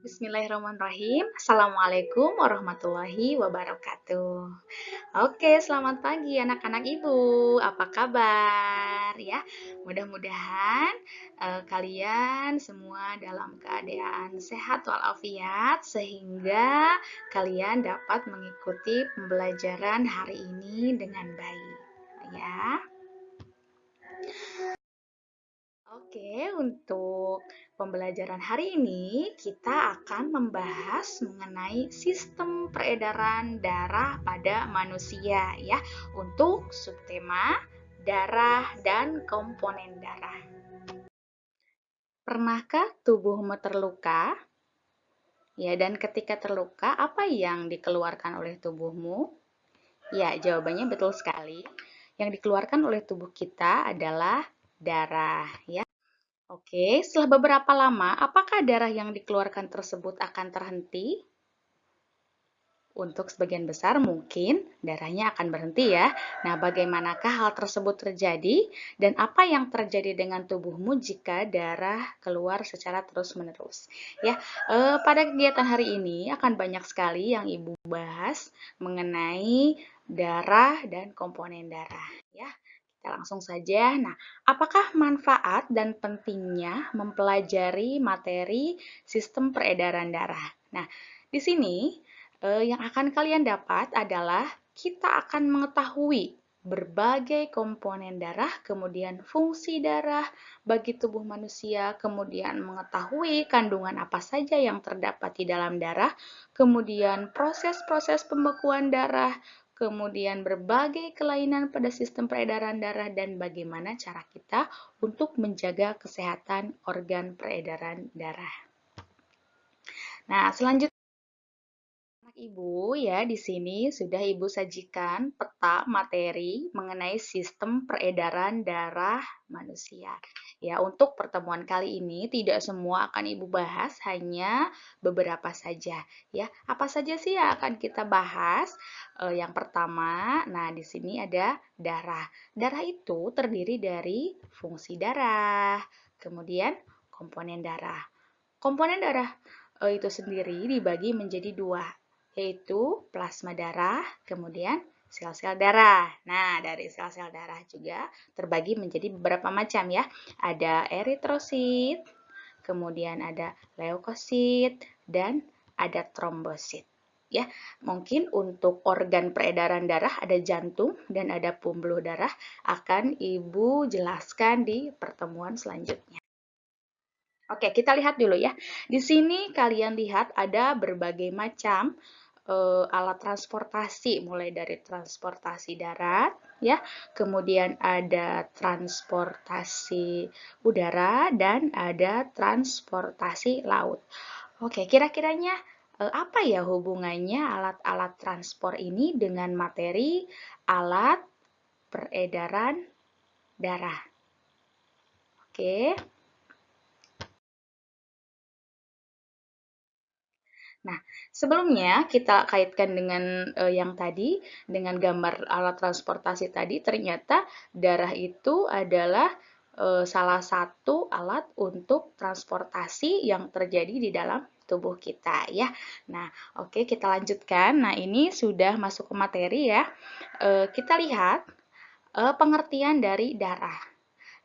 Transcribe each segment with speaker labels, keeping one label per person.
Speaker 1: Bismillahirrahmanirrahim. Assalamualaikum warahmatullahi wabarakatuh. Oke, selamat pagi anak-anak ibu. Apa kabar ya? Mudah-mudahan kalian semua dalam keadaan sehat walafiat sehingga kalian dapat mengikuti pembelajaran hari ini dengan baik. Ya. Oke, untuk pembelajaran hari ini kita akan membahas mengenai sistem peredaran darah pada manusia ya, untuk subtema darah dan komponen darah. Pernahkah tubuhmu terluka? Ya, dan ketika terluka, apa yang dikeluarkan oleh tubuhmu? Ya, jawabannya betul sekali. Yang dikeluarkan oleh tubuh kita adalah darah ya. Oke, setelah beberapa lama, apakah darah yang dikeluarkan tersebut akan terhenti? Untuk sebagian besar mungkin darahnya akan berhenti ya. Nah, bagaimanakah hal tersebut terjadi? Dan apa yang terjadi dengan tubuhmu jika darah keluar secara terus-menerus? Ya, pada kegiatan hari ini akan banyak sekali yang Ibu bahas mengenai darah dan komponen darah ya. Kita langsung saja. Nah, apakah manfaat dan pentingnya mempelajari materi sistem peredaran darah? Nah, di sini yang akan kalian dapat adalah kita akan mengetahui berbagai komponen darah, kemudian fungsi darah bagi tubuh manusia, kemudian mengetahui kandungan apa saja yang terdapat di dalam darah, kemudian proses-proses pembekuan darah, kemudian berbagai kelainan pada sistem peredaran darah, dan bagaimana cara kita untuk menjaga kesehatan organ peredaran darah. Nah, selanjutnya Ibu ya, di sini sudah Ibu sajikan peta materi mengenai sistem peredaran darah manusia. Ya, untuk pertemuan kali ini tidak semua akan Ibu bahas, hanya beberapa saja. Ya, apa saja sih yang akan kita bahas? Yang pertama, nah di sini ada darah. Darah itu terdiri dari fungsi darah, kemudian komponen darah. Komponen darah itu sendiri dibagi menjadi dua, yaitu plasma darah, kemudian sel-sel darah. Nah, dari sel-sel darah juga terbagi menjadi beberapa macam ya. Ada eritrosit, kemudian ada leukosit, dan ada trombosit. Ya, mungkin untuk organ peredaran darah ada jantung dan ada pembuluh darah, akan Ibu jelaskan di pertemuan selanjutnya. Oke, kita lihat dulu ya. Di sini kalian lihat ada berbagai macam alat transportasi, mulai dari transportasi darat, ya, kemudian ada transportasi udara dan ada transportasi laut. Oke, kira-kiranya apa ya hubungannya alat-alat transport ini dengan materi alat peredaran darah? Oke. Nah, sebelumnya kita kaitkan dengan yang tadi, dengan gambar alat transportasi tadi, ternyata darah itu adalah salah satu alat untuk transportasi yang terjadi di dalam tubuh kita ya. Nah, oke kita lanjutkan. Nah, ini sudah masuk ke materi ya. Kita lihat pengertian dari darah.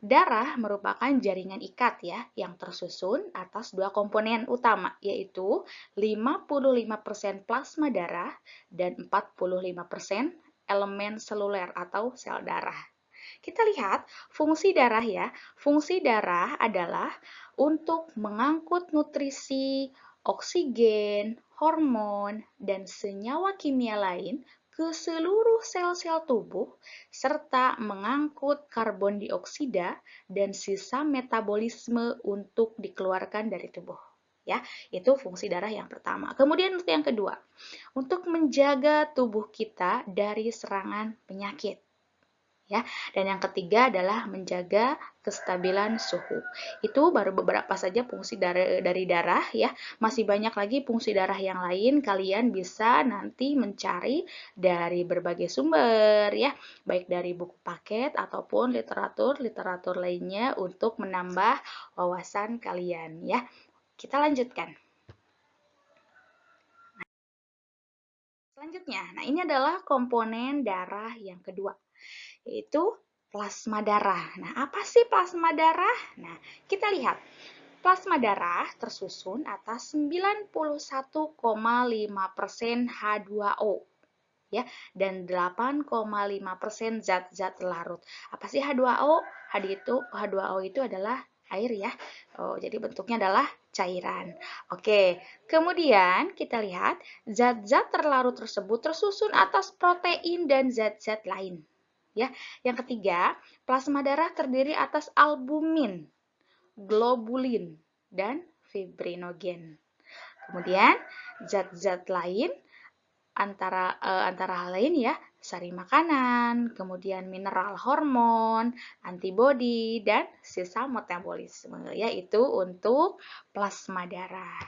Speaker 1: Darah merupakan jaringan ikat ya yang tersusun atas dua komponen utama, yaitu 55% plasma darah dan 45% elemen seluler atau sel darah. Kita lihat fungsi darah ya. Fungsi darah adalah untuk mengangkut nutrisi, oksigen, hormon, dan senyawa kimia lain ke seluruh sel-sel tubuh, serta mengangkut karbon dioksida dan sisa metabolisme untuk dikeluarkan dari tubuh. Ya, itu fungsi darah yang pertama. Kemudian untuk yang kedua, untuk menjaga tubuh kita dari serangan penyakit. Ya, dan yang ketiga adalah menjaga kestabilan suhu. Itu baru beberapa saja fungsi dari darah ya. Masih banyak lagi fungsi darah yang lain, kalian bisa nanti mencari dari berbagai sumber ya, baik dari buku paket ataupun literatur lainnya untuk menambah wawasan kalian ya. Kita lanjutkan. Selanjutnya, nah ini adalah komponen darah yang kedua, yaitu plasma darah. Nah, apa sih plasma darah? Nah, kita lihat. Plasma darah tersusun atas 91,5% H2O ya dan 8,5% zat-zat larut. Apa sih H2O? H2O itu adalah air ya. Oh, jadi bentuknya adalah cairan. Oke, kemudian kita lihat zat-zat terlarut tersebut tersusun atas protein dan zat-zat lain. Ya, yang ketiga, plasma darah terdiri atas albumin, globulin, dan fibrinogen. Kemudian zat-zat lain antara hal lain ya, sari makanan, kemudian mineral hormon, antibodi, dan sisa metabolisme, yaitu untuk plasma darah.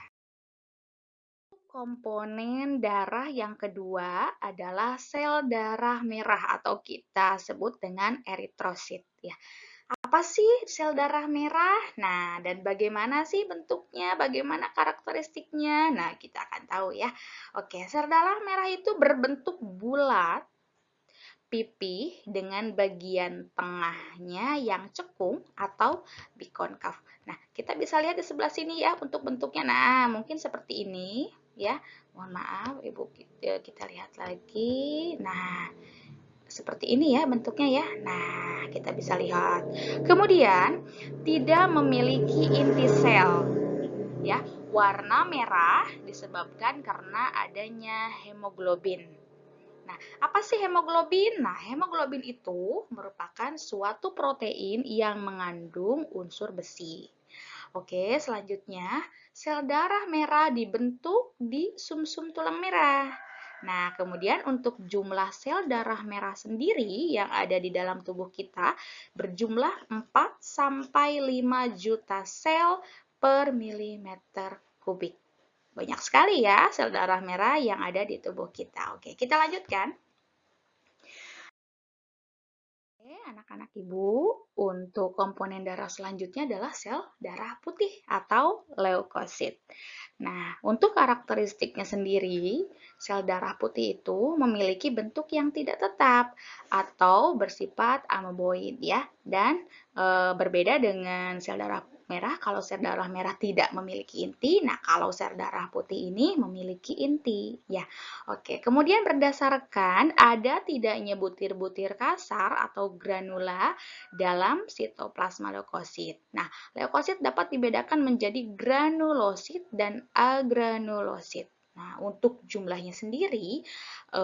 Speaker 1: Komponen darah yang kedua adalah sel darah merah atau kita sebut dengan eritrosit ya. Apa sih sel darah merah? Nah, dan bagaimana sih bentuknya? Bagaimana karakteristiknya? Nah, kita akan tahu ya. Oke, sel darah merah itu berbentuk bulat, pipih dengan bagian tengahnya yang cekung atau bikonkav. Nah, kita bisa lihat di sebelah sini ya untuk bentuknya. Nah, mungkin seperti ini ya. Mohon maaf, Ibu, kita lihat lagi. Nah, seperti ini ya bentuknya ya. Nah, kita bisa lihat. Kemudian, tidak memiliki inti sel. Ya, warna merah disebabkan karena adanya hemoglobin. Nah, apa sih hemoglobin? Nah, hemoglobin itu merupakan suatu protein yang mengandung unsur besi. Oke, selanjutnya, sel darah merah dibentuk di sumsum tulang merah. Nah, kemudian untuk jumlah sel darah merah sendiri yang ada di dalam tubuh kita berjumlah 4 sampai 5 juta sel per milimeter kubik. Banyak sekali ya sel darah merah yang ada di tubuh kita. Oke, kita lanjutkan. Anak-anak ibu, untuk komponen darah selanjutnya adalah sel darah putih atau leukosit. Nah, untuk karakteristiknya sendiri, sel darah putih itu memiliki bentuk yang tidak tetap atau bersifat ameboid ya, dan berbeda dengan sel darah merah. Kalau sel darah merah tidak memiliki inti, nah kalau sel darah putih ini memiliki inti ya. Oke, kemudian berdasarkan ada tidaknya butir-butir kasar atau granula dalam sitoplasma leukosit. Nah, leukosit dapat dibedakan menjadi granulosit dan agranulosit. Nah, untuk jumlahnya sendiri,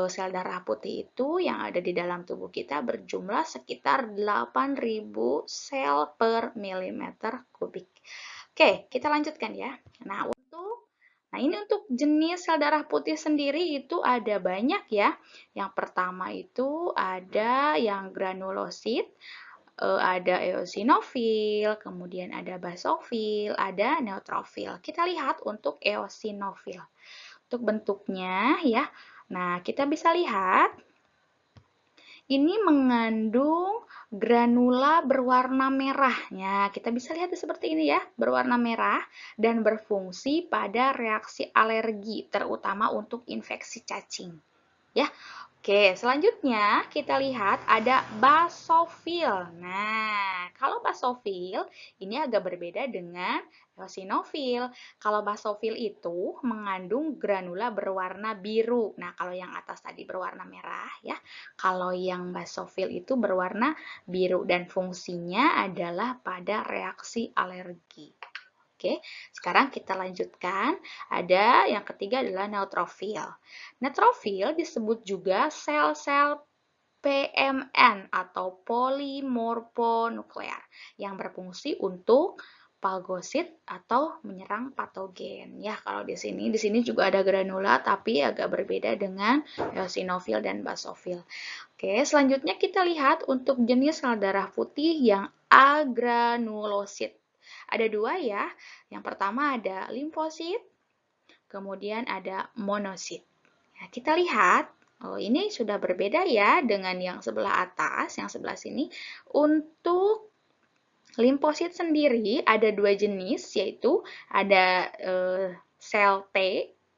Speaker 1: sel darah putih itu yang ada di dalam tubuh kita berjumlah sekitar 8.000 sel per milimeter kubik. Oke, kita lanjutkan ya. Nah, ini untuk jenis sel darah putih sendiri itu ada banyak ya. Yang pertama itu ada yang granulosit, ada eosinofil, kemudian ada basofil, ada neutrofil. Kita lihat untuk eosinofil. Untuk bentuknya ya. Nah, kita bisa lihat ini mengandung granula berwarna merahnya. Kita bisa lihat seperti ini ya, berwarna merah dan berfungsi pada reaksi alergi, terutama untuk infeksi cacing. Ya, oke, selanjutnya kita lihat ada basofil. Nah, kalau basofil ini agak berbeda dengan eosinofil. Kalau basofil itu mengandung granula berwarna biru. Nah, kalau yang atas tadi berwarna merah ya. Kalau yang basofil itu berwarna biru dan fungsinya adalah pada reaksi alergi. Oke, sekarang kita lanjutkan. Ada yang ketiga adalah neutrofil. Neutrofil disebut juga sel-sel PMN atau polimorfonuklear yang berfungsi untuk fagosit atau menyerang patogen. Ya, kalau di sini juga ada granula tapi agak berbeda dengan eosinofil dan basofil. Oke, selanjutnya kita lihat untuk jenis sel darah putih yang agranulosit. Ada dua ya. Yang pertama ada limfosit, kemudian ada monosit. Nah, kita lihat, oh ini sudah berbeda ya dengan yang sebelah atas, yang sebelah sini. Untuk limfosit sendiri ada dua jenis, yaitu ada sel T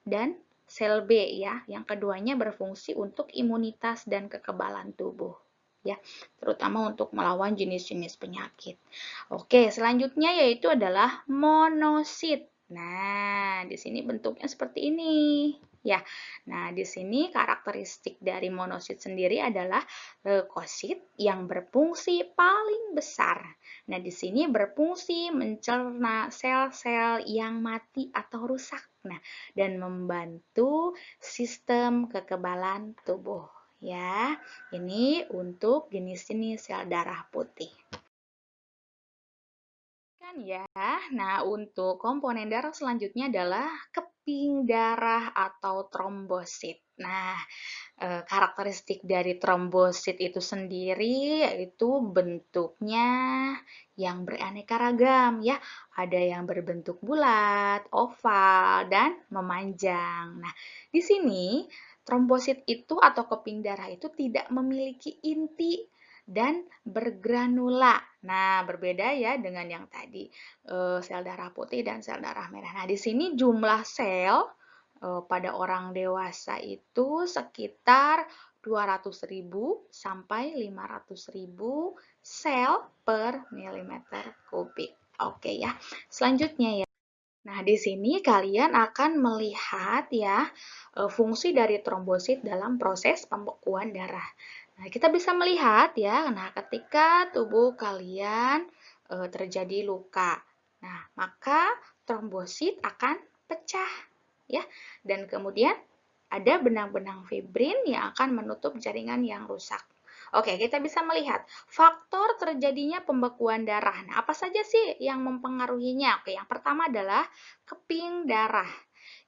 Speaker 1: dan sel B ya. Yang keduanya berfungsi untuk imunitas dan kekebalan tubuh ya, terutama untuk melawan jenis-jenis penyakit. Oke, selanjutnya yaitu adalah monosit. Nah, di sini bentuknya seperti ini ya. Nah, di sini karakteristik dari monosit sendiri adalah leukosit yang berfungsi paling besar. Nah, di sini berfungsi mencerna sel-sel yang mati atau rusak. Nah, dan membantu sistem kekebalan tubuh ya. Ini untuk jenis-jenis sel darah putih. Kan ya. Nah, untuk komponen darah selanjutnya adalah keping darah atau trombosit. Nah, karakteristik dari trombosit itu sendiri yaitu bentuknya yang beraneka ragam ya. Ada yang berbentuk bulat, oval, dan memanjang. Nah, di sini trombosit itu atau keping darah itu tidak memiliki inti dan bergranula. Nah, berbeda ya dengan yang tadi, sel darah putih dan sel darah merah. Nah, di sini jumlah sel pada orang dewasa itu sekitar 200.000 sampai 500.000 sel per milimeter kubik. Oke ya. Selanjutnya ya. Nah, di sini kalian akan melihat ya fungsi dari trombosit dalam proses pembekuan darah. Nah, kita bisa melihat ya, nah ketika tubuh kalian terjadi luka, nah maka trombosit akan pecah ya, dan kemudian ada benang-benang fibrin yang akan menutup jaringan yang rusak. Oke, kita bisa melihat faktor terjadinya pembekuan darah. Nah, apa saja sih yang mempengaruhinya? Oke, yang pertama adalah keping darah.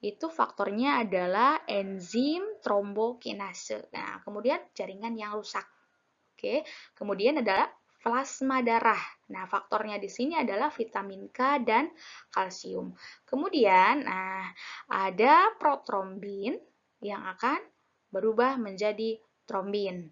Speaker 1: Itu faktornya adalah enzim trombokinase. Nah, kemudian jaringan yang rusak. Oke, kemudian adalah plasma darah. Nah, faktornya di sini adalah vitamin K dan kalsium. Kemudian, nah, ada protrombin yang akan berubah menjadi trombin.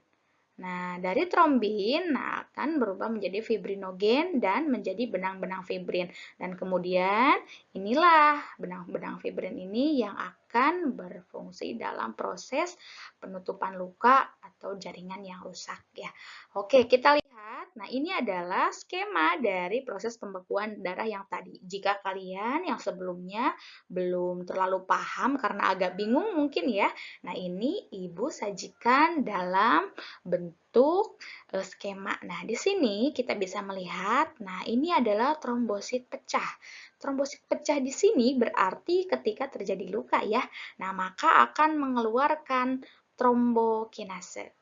Speaker 1: Nah, dari trombin akan berubah menjadi fibrinogen dan menjadi benang-benang fibrin. Dan kemudian inilah benang-benang fibrin ini yang akan berfungsi dalam proses penutupan luka atau jaringan yang rusak ya. Oke, kita lihat. Nah, ini adalah skema dari proses pembekuan darah yang tadi. Jika kalian yang sebelumnya belum terlalu paham karena agak bingung mungkin ya. Nah, ini Ibu sajikan dalam bentuk skema. Nah, di sini kita bisa melihat, nah ini adalah trombosit pecah. Trombosit pecah di sini berarti ketika terjadi luka ya. Nah, maka akan mengeluarkan trombokinase.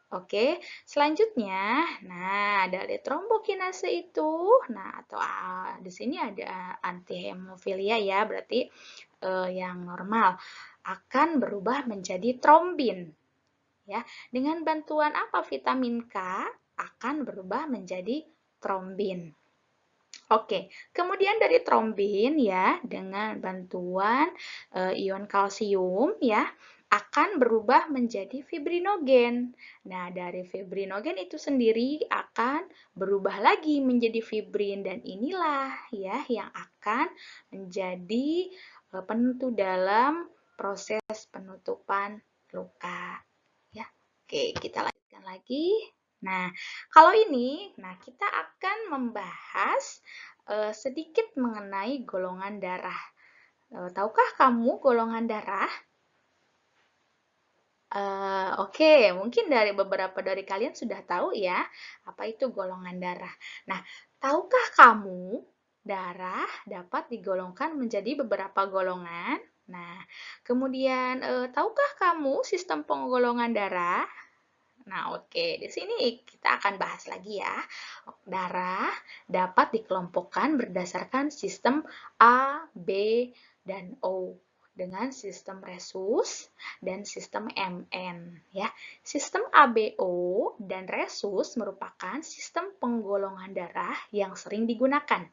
Speaker 1: Oke, selanjutnya, nah dari trombokinase itu, nah atau di sini ada antihemofilia ya, berarti yang normal akan berubah menjadi trombin. Ya, dengan bantuan apa vitamin K akan berubah menjadi trombin. Oke, kemudian dari trombin ya dengan bantuan ion kalsium ya akan berubah menjadi fibrinogen. Nah, dari fibrinogen itu sendiri akan berubah lagi menjadi fibrin dan inilah ya yang akan menjadi penentu dalam proses penutupan luka. Ya. Oke, kita lanjutkan lagi. Nah, kalau ini, nah kita akan membahas sedikit mengenai golongan darah. Tahukah kamu golongan darah? Oke, mungkin dari beberapa dari kalian sudah tahu ya, apa itu golongan darah. Nah, tahukah kamu darah dapat digolongkan menjadi beberapa golongan? Nah, kemudian tahukah kamu sistem penggolongan darah? Nah, oke, di sini kita akan bahas lagi ya. Darah dapat dikelompokkan berdasarkan sistem A, B, dan O dengan sistem resus dan sistem MN ya. Sistem ABO dan resus merupakan sistem penggolongan darah yang sering digunakan.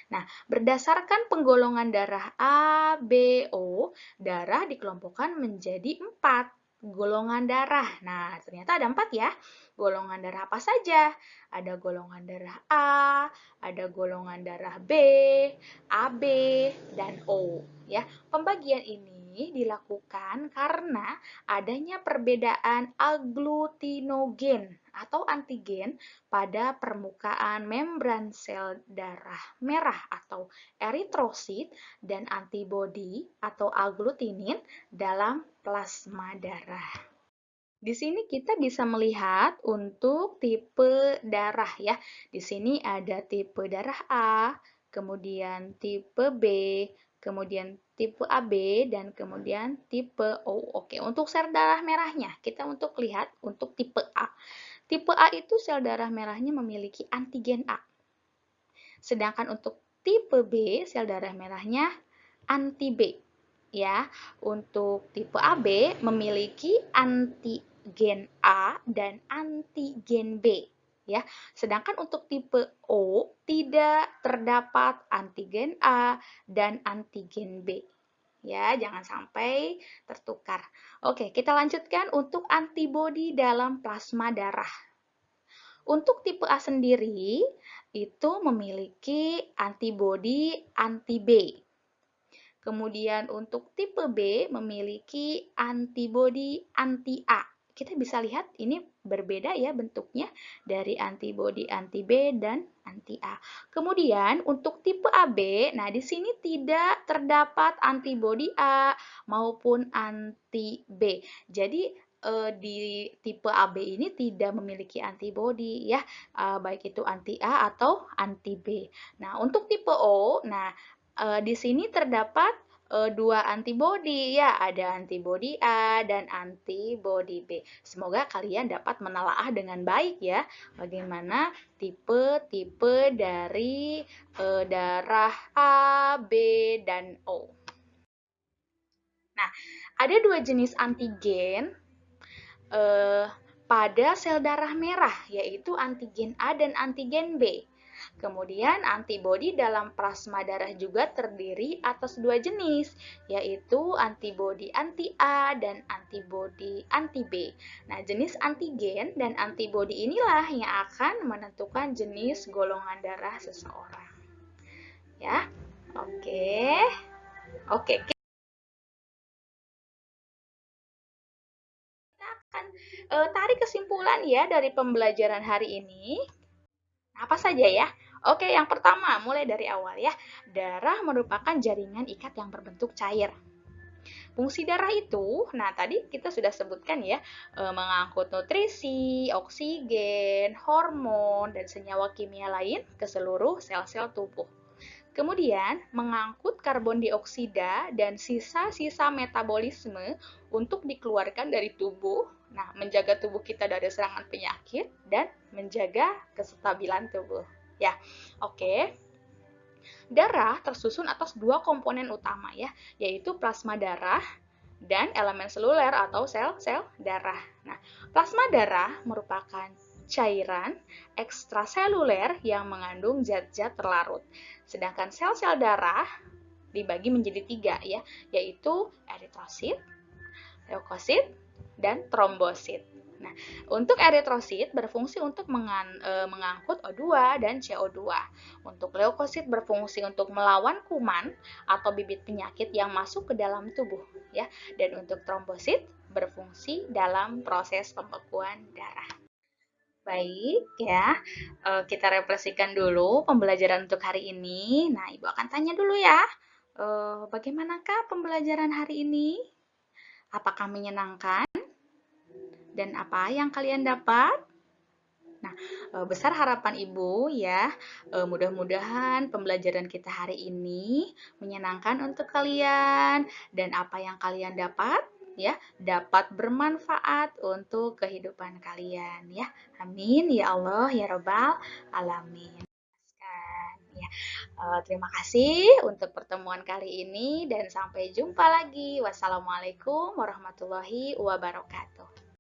Speaker 1: Nah, berdasarkan penggolongan darah A, B, O, darah dikelompokkan menjadi 4 golongan darah. Nah, ternyata ada 4 ya. Golongan darah apa saja? Ada golongan darah A, ada golongan darah B, AB, dan O. Ya, pembagian ini ini dilakukan karena adanya perbedaan agglutinogen atau antigen pada permukaan membran sel darah merah atau eritrosit dan antibodi atau agglutinin dalam plasma darah. Di sini kita bisa melihat untuk tipe darah ya. Di sini ada tipe darah A, kemudian tipe B, kemudian tipe AB, dan kemudian tipe O. Oke, untuk sel darah merahnya, kita untuk lihat untuk tipe A. Tipe A itu sel darah merahnya memiliki antigen A. Sedangkan untuk tipe B, sel darah merahnya anti B. Ya, untuk tipe AB memiliki antigen A dan antigen B. Ya, sedangkan untuk tipe O tidak terdapat antigen A dan antigen B. Ya, jangan sampai tertukar. Oke, kita lanjutkan untuk antibodi dalam plasma darah. Untuk tipe A sendiri itu memiliki antibodi anti B. Kemudian untuk tipe B memiliki antibodi anti A. Kita bisa lihat ini berbeda ya bentuknya dari antibodi anti B dan anti A. Kemudian untuk tipe AB, nah di sini tidak terdapat antibodi A maupun anti B. Jadi di tipe AB ini tidak memiliki antibodi ya, baik itu anti A atau anti B. Nah, untuk tipe O, nah di sini terdapat dua antibodi ya, ada antibodi A dan antibodi B. Semoga kalian dapat menelaah dengan baik ya, bagaimana tipe-tipe dari darah A, B, dan O. Nah, ada dua jenis antigen pada sel darah merah, yaitu antigen A dan antigen B. Kemudian antibodi dalam plasma darah juga terdiri atas dua jenis, yaitu antibodi anti A dan antibodi anti B. Nah, jenis antigen dan antibodi inilah yang akan menentukan jenis golongan darah seseorang. Ya, oke. Kita akan tarik kesimpulan ya dari pembelajaran hari ini. Apa saja ya? Oke, yang pertama, mulai dari awal ya. Darah merupakan jaringan ikat yang berbentuk cair. Fungsi darah itu, nah tadi kita sudah sebutkan ya, mengangkut nutrisi, oksigen, hormon, dan senyawa kimia lain ke seluruh sel-sel tubuh. Kemudian, mengangkut karbon dioksida dan sisa-sisa metabolisme untuk dikeluarkan dari tubuh. Nah, menjaga tubuh kita dari serangan penyakit dan menjaga kestabilan tubuh. Ya, oke. Darah tersusun atas dua komponen utama ya, yaitu plasma darah dan elemen seluler atau sel-sel darah. Nah, plasma darah merupakan cairan ekstraseluler yang mengandung zat-zat terlarut. Sedangkan sel-sel darah dibagi menjadi tiga ya, yaitu eritrosit, leukosit, dan trombosit. Nah, untuk eritrosit berfungsi untuk mengangkut O2 dan CO2. Untuk leukosit berfungsi untuk melawan kuman atau bibit penyakit yang masuk ke dalam tubuh, ya. Dan untuk trombosit berfungsi dalam proses pembekuan darah. Baik ya, kita refleksikan dulu pembelajaran untuk hari ini. Nah, Ibu akan tanya dulu ya, bagaimanakah pembelajaran hari ini? Apakah menyenangkan? Dan apa yang kalian dapat? Nah, besar harapan Ibu ya, mudah-mudahan pembelajaran kita hari ini menyenangkan untuk kalian dan apa yang kalian dapat ya, dapat bermanfaat untuk kehidupan kalian ya. Amin ya Allah ya Rabbal alamin. Ya, terima kasih untuk pertemuan kali ini dan sampai jumpa lagi. Wassalamualaikum warahmatullahi wabarakatuh.